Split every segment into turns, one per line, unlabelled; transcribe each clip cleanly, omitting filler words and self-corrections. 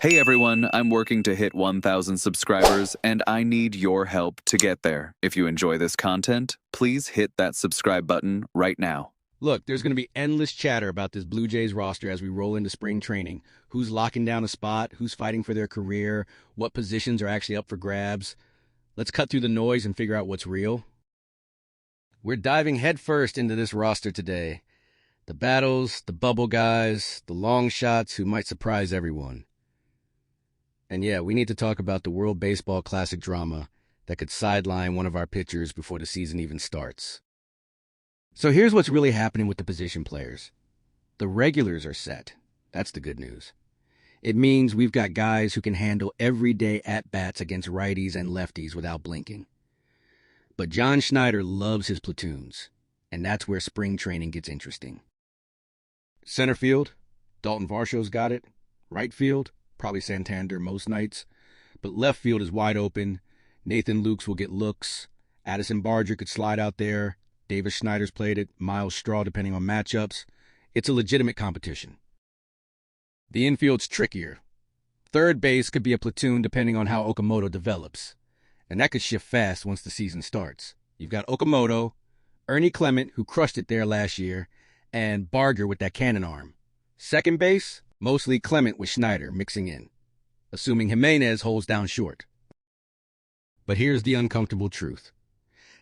Hey everyone, I'm working to hit 1,000 subscribers, and I need your help to get there. If you enjoy this content, please hit that subscribe button right now.
Look, there's going to be endless chatter about this Blue Jays roster as we roll into spring training. Who's locking down a spot, who's fighting for their career, what positions are actually up for grabs. Let's cut through the noise and figure out what's real. We're diving headfirst into this roster today. The battles, the bubble guys, the long shots who might surprise everyone. And yeah, we need to talk about the World Baseball Classic drama that could sideline one of our pitchers before the season even starts. So here's what's really happening with the position players. The regulars are set. That's the good news. It means we've got guys who can handle everyday at-bats against righties and lefties without blinking. But John Schneider loves his platoons, and that's where spring training gets interesting. Center field, Dalton Varsho's got it. Right field, probably Santander most nights. But left field is wide open. Nathan Lukes will get looks. Addison Barger could slide out there. Davis Schneider's played it. Miles Straw, depending on matchups. It's a legitimate competition. The infield's trickier. Third base could be a platoon depending on how Okamoto develops. And that could shift fast once the season starts. You've got Okamoto, Ernie Clement, who crushed it there last year, and Barger with that cannon arm. Second base, mostly Clement with Schneider mixing in, assuming Jimenez holds down short. But here's the uncomfortable truth.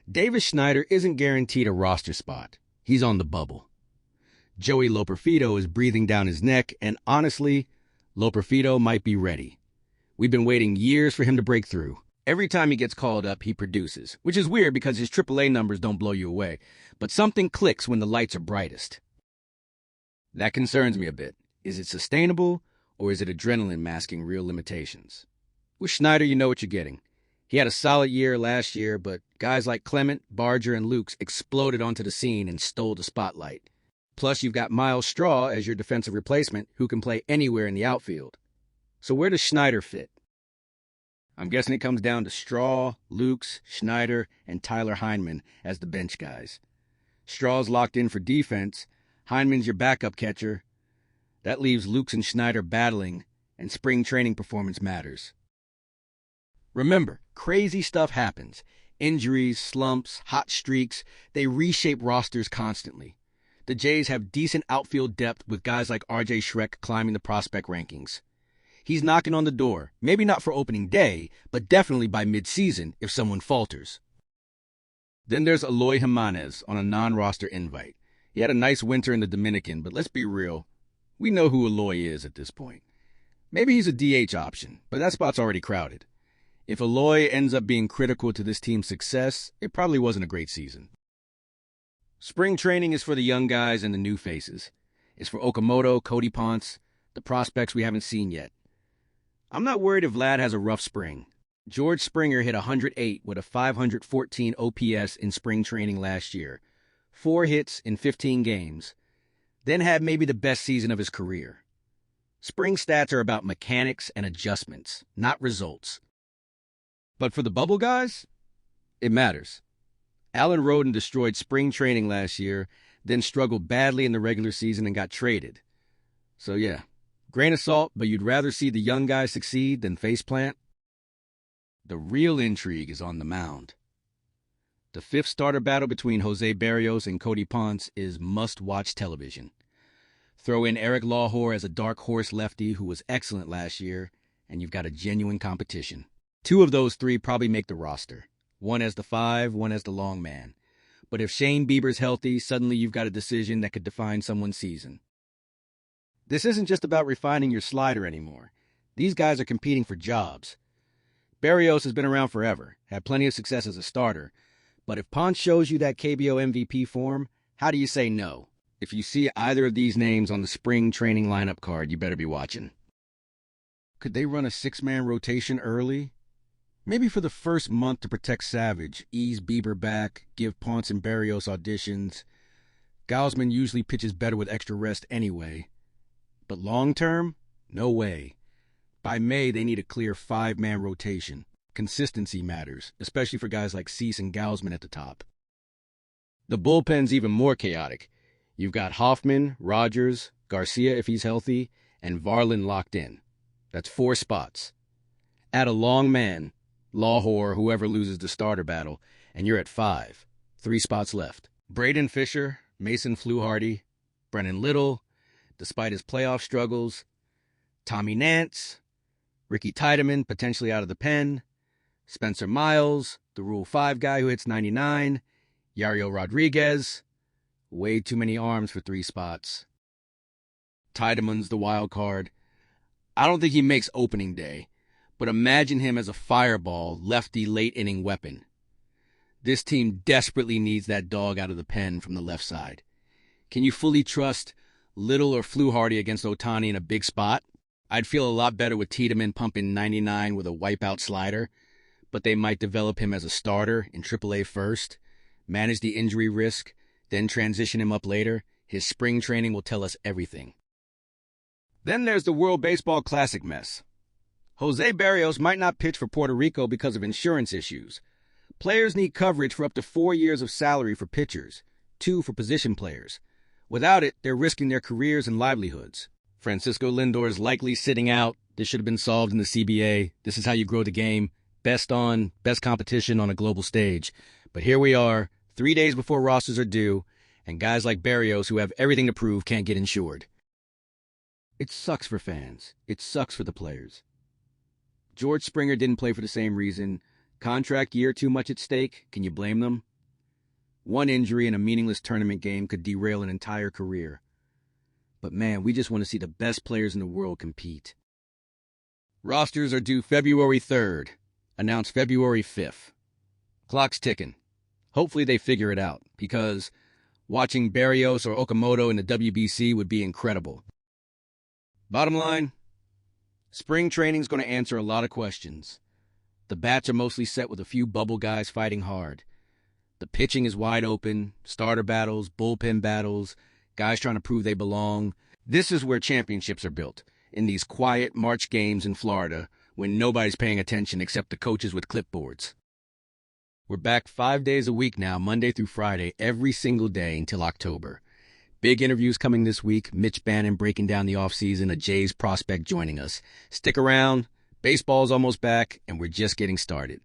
Davis Schneider isn't guaranteed a roster spot. He's on the bubble. Joey Loperfido is breathing down his neck, and honestly, Loperfido might be ready. We've been waiting years for him to break through. Every time he gets called up, he produces, which is weird because his AAA numbers don't blow you away. But something clicks when the lights are brightest. That concerns me a bit. Is it sustainable, or is it adrenaline masking real limitations? With Schneider, you know what you're getting. He had a solid year last year, but guys like Clement, Barger, and Lukes exploded onto the scene and stole the spotlight. Plus, you've got Miles Straw as your defensive replacement who can play anywhere in the outfield. So where does Schneider fit? I'm guessing it comes down to Straw, Lukes, Schneider, and Tyler Heineman as the bench guys. Straw's locked in for defense. Heineman's your backup catcher. That leaves Lukes and Schneider battling, and spring training performance matters. Remember, crazy stuff happens. Injuries, slumps, hot streaks, they reshape rosters constantly. The Jays have decent outfield depth with guys like RJ Schreck climbing the prospect rankings. He's knocking on the door, maybe not for opening day, but definitely by mid-season if someone falters. Then there's Eloy Jimenez on a non-roster invite. He had a nice winter in the Dominican, but let's be real. We know who Eloy is at this point. Maybe he's a DH option, but that spot's already crowded. If Eloy ends up being critical to this team's success, it probably wasn't a great season. Spring training is for the young guys and the new faces. It's for Okamoto, Cody Ponce, the prospects we haven't seen yet. I'm not worried if Vlad has a rough spring. George Springer hit 108 with a 514 OPS in spring training last year. 4 hits in 15 games. Then had maybe the best season of his career. Spring stats are about mechanics and adjustments, not results. But for the bubble guys, it matters. Alan Roden destroyed spring training last year, then struggled badly in the regular season and got traded. So yeah, grain of salt, but you'd rather see the young guys succeed than faceplant? The real intrigue is on the mound. The 5th starter battle between Jose Berrios and Cody Ponce is must-watch television. Throw in Eric Lawhor as a dark horse lefty who was excellent last year, and you've got a genuine competition. 2 of those 3 probably make the roster. One as the 5, one as the long man. But if Shane Bieber's healthy, suddenly you've got a decision that could define someone's season. This isn't just about refining your slider anymore. These guys are competing for jobs. Berrios has been around forever, had plenty of success as a starter. But if Ponce shows you that KBO MVP form, how do you say no? If you see either of these names on the spring training lineup card, you better be watching. Could they run a 6-man rotation early? Maybe for the first month to protect Savage, ease Bieber back, give Ponce and Berrios auditions. Gausman usually pitches better with extra rest anyway. But long-term? No way. By May, they need a clear 5-man rotation. Consistency matters, especially for guys like Cease and Gausman at the top. The bullpen's even more chaotic. You've got Hoffman, Rogers, Garcia if he's healthy, and Varlin locked in. That's 4 spots. Add a long man, law whore, whoever loses the starter battle, and you're at 5. 3 spots left. Braden Fisher, Mason Fluharty, Brennan Little, despite his playoff struggles, Tommy Nance, Ricky Tiedemann, potentially out of the pen, Spencer Miles, the Rule 5 guy who hits 99, Yario Rodriguez. Way too many arms for 3 spots. Tiedemann's the wild card. I don't think he makes opening day, but imagine him as a fireball, lefty late-inning weapon. This team desperately needs that dog out of the pen from the left side. Can you fully trust Little or Fluharty against Ohtani in a big spot? I'd feel a lot better with Tiedemann pumping 99 with a wipeout slider, but they might develop him as a starter in AAA first, manage the injury risk, then transition him up later. His spring training will tell us everything. Then there's the World Baseball Classic mess. Jose Berrios might not pitch for Puerto Rico because of insurance issues. Players need coverage for up to 4 years of salary for pitchers, 2 for position players. Without it, they're risking their careers and livelihoods. Francisco Lindor is likely sitting out. This should have been solved in the CBA. This is how you grow the game. Best competition on a global stage. But here we are, 3 days before rosters are due, and guys like Berrios, who have everything to prove, can't get insured. It sucks for fans. It sucks for the players. George Springer didn't play for the same reason. Contract year too much at stake. Can you blame them? One injury in a meaningless tournament game could derail an entire career. But man, we just want to see the best players in the world compete. Rosters are due February 3rd. Announced February 5th. Clock's ticking. Hopefully they figure it out, because watching Berrios or Okamoto in the WBC would be incredible. Bottom line, spring training's going to answer a lot of questions. The bats are mostly set with a few bubble guys fighting hard. The pitching is wide open, starter battles, bullpen battles, guys trying to prove they belong. This is where championships are built, in these quiet March games in Florida when nobody's paying attention except the coaches with clipboards. We're back 5 days a week now, Monday through Friday, every single day until October. Big interviews coming this week, Mitch Bannon breaking down the offseason, a Jays prospect joining us. Stick around, baseball's almost back, and we're just getting started.